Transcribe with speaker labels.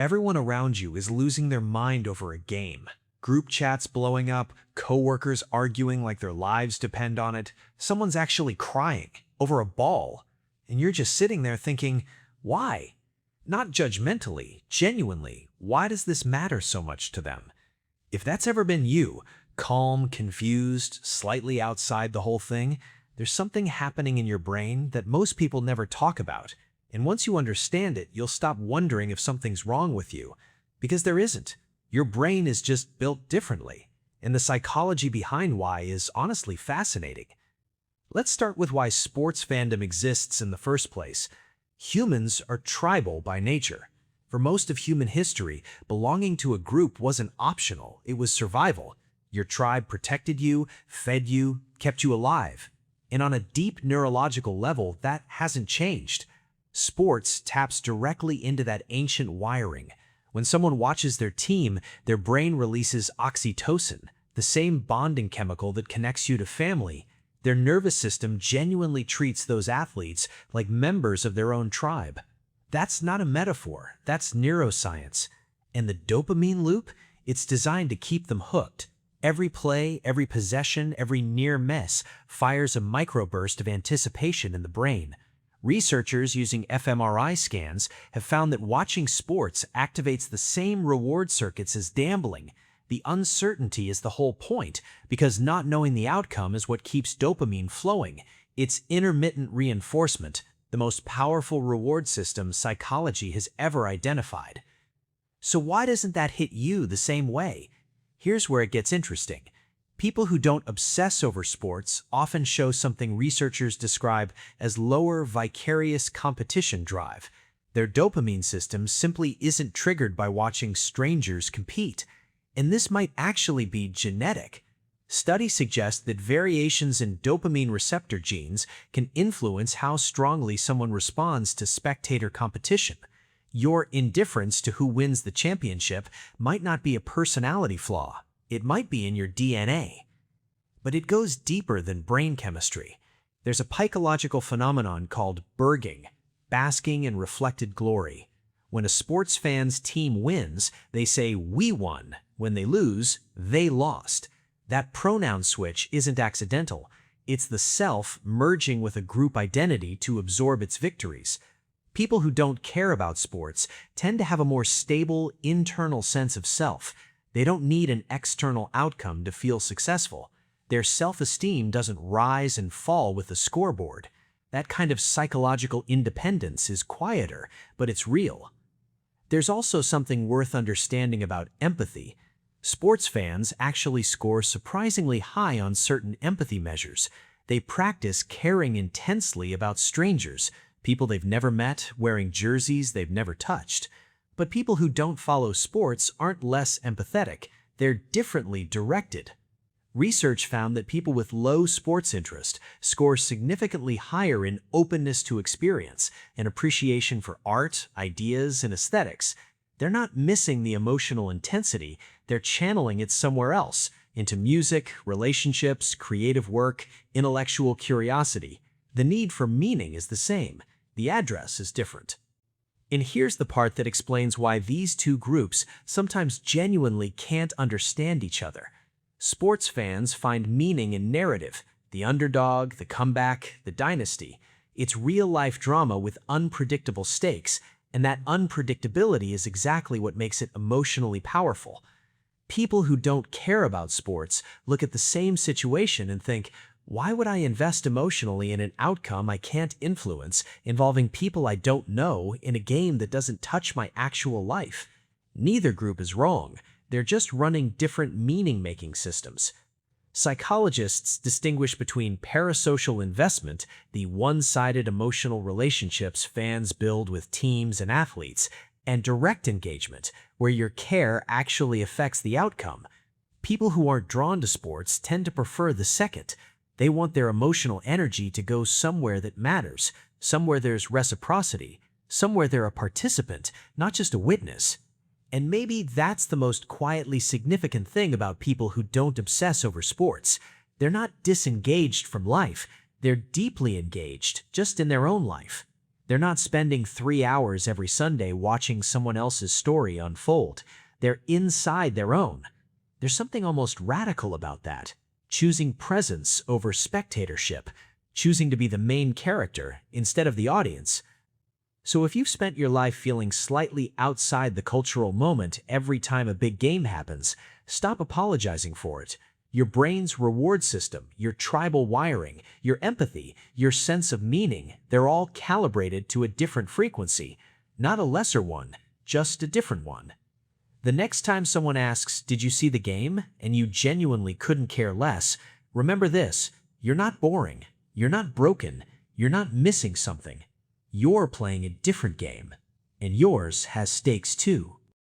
Speaker 1: Everyone around you is losing their mind over a game. Group chats blowing up, coworkers arguing like their lives depend on it, someone's actually crying over a ball, and you're just sitting there thinking, why? Not judgmentally, genuinely, why does this matter so much to them? If that's ever been you, calm, confused, slightly outside the whole thing, there's something happening in your brain that most people never talk about. And once you understand it, you'll stop wondering if something's wrong with you. Because there isn't. Your brain is just built differently. And the psychology behind why is honestly fascinating. Let's start with why sports fandom exists in the first place. Humans are tribal by nature. For most of human history, belonging to a group wasn't optional, it was survival. Your tribe protected you, fed you, kept you alive. And on a deep neurological level, that hasn't changed. Sports taps directly into that ancient wiring. When someone watches their team, their brain releases oxytocin, the same bonding chemical that connects you to family. Their nervous system genuinely treats those athletes like members of their own tribe. That's not a metaphor, that's neuroscience. And the dopamine loop, it's designed to keep them hooked. Every play, every possession, every near miss fires a microburst of anticipation in the brain. Researchers using fMRI scans have found that watching sports activates the same reward circuits as gambling. The uncertainty is the whole point, because not knowing the outcome is what keeps dopamine flowing. It's intermittent reinforcement, the most powerful reward system psychology has ever identified. So why doesn't that hit you the same way? Here's where it gets interesting. People who don't obsess over sports often show something researchers describe as lower vicarious competition drive. Their dopamine system simply isn't triggered by watching strangers compete. And this might actually be genetic. Studies suggest that variations in dopamine receptor genes can influence how strongly someone responds to spectator competition. Your indifference to who wins the championship might not be a personality flaw. It might be in your DNA. But it goes deeper than brain chemistry. There's a psychological phenomenon called burging, basking in reflected glory. When a sports fan's team wins, they say, "We won." When they lose, "They lost." That pronoun switch isn't accidental. It's the self merging with a group identity to absorb its victories. People who don't care about sports tend to have a more stable, internal sense of self. They don't need an external outcome to feel successful. Their self-esteem doesn't rise and fall with the scoreboard. That kind of psychological independence is quieter, but it's real. There's also something worth understanding about empathy. Sports fans actually score surprisingly high on certain empathy measures. They practice caring intensely about strangers, people they've never met, wearing jerseys they've never touched. But people who don't follow sports aren't less empathetic. They're differently directed. Research found that people with low sports interest score significantly higher in openness to experience and appreciation for art, ideas, and aesthetics. They're not missing the emotional intensity, they're channeling it somewhere else, into music, relationships, creative work, intellectual curiosity. The need for meaning is the same. The address is different. And here's the part that explains why these two groups sometimes genuinely can't understand each other. Sports fans find meaning in narrative, the underdog, the comeback, the dynasty. It's real-life drama with unpredictable stakes, and that unpredictability is exactly what makes it emotionally powerful. People who don't care about sports look at the same situation and think, why would I invest emotionally in an outcome I can't influence, involving people I don't know in a game that doesn't touch my actual life? Neither group is wrong. They're just running different meaning-making systems. Psychologists distinguish between parasocial investment, the one-sided emotional relationships fans build with teams and athletes, and direct engagement, where your care actually affects the outcome. People who aren't drawn to sports tend to prefer the second. They want their emotional energy to go somewhere that matters, somewhere there's reciprocity, somewhere they're a participant, not just a witness. And maybe that's the most quietly significant thing about people who don't obsess over sports. They're not disengaged from life, they're deeply engaged, just in their own life. They're not spending 3 hours every Sunday watching someone else's story unfold. They're inside their own. There's something almost radical about that. Choosing presence over spectatorship. Choosing to be the main character instead of the audience. So if you've spent your life feeling slightly outside the cultural moment every time a big game happens, stop apologizing for it. Your brain's reward system, your tribal wiring, your empathy, your sense of meaning, they're all calibrated to a different frequency. Not a lesser one, just a different one. The next time someone asks, "Did you see the game?" and you genuinely couldn't care less, remember this: you're not boring, you're not broken, you're not missing something. You're playing a different game, and yours has stakes too.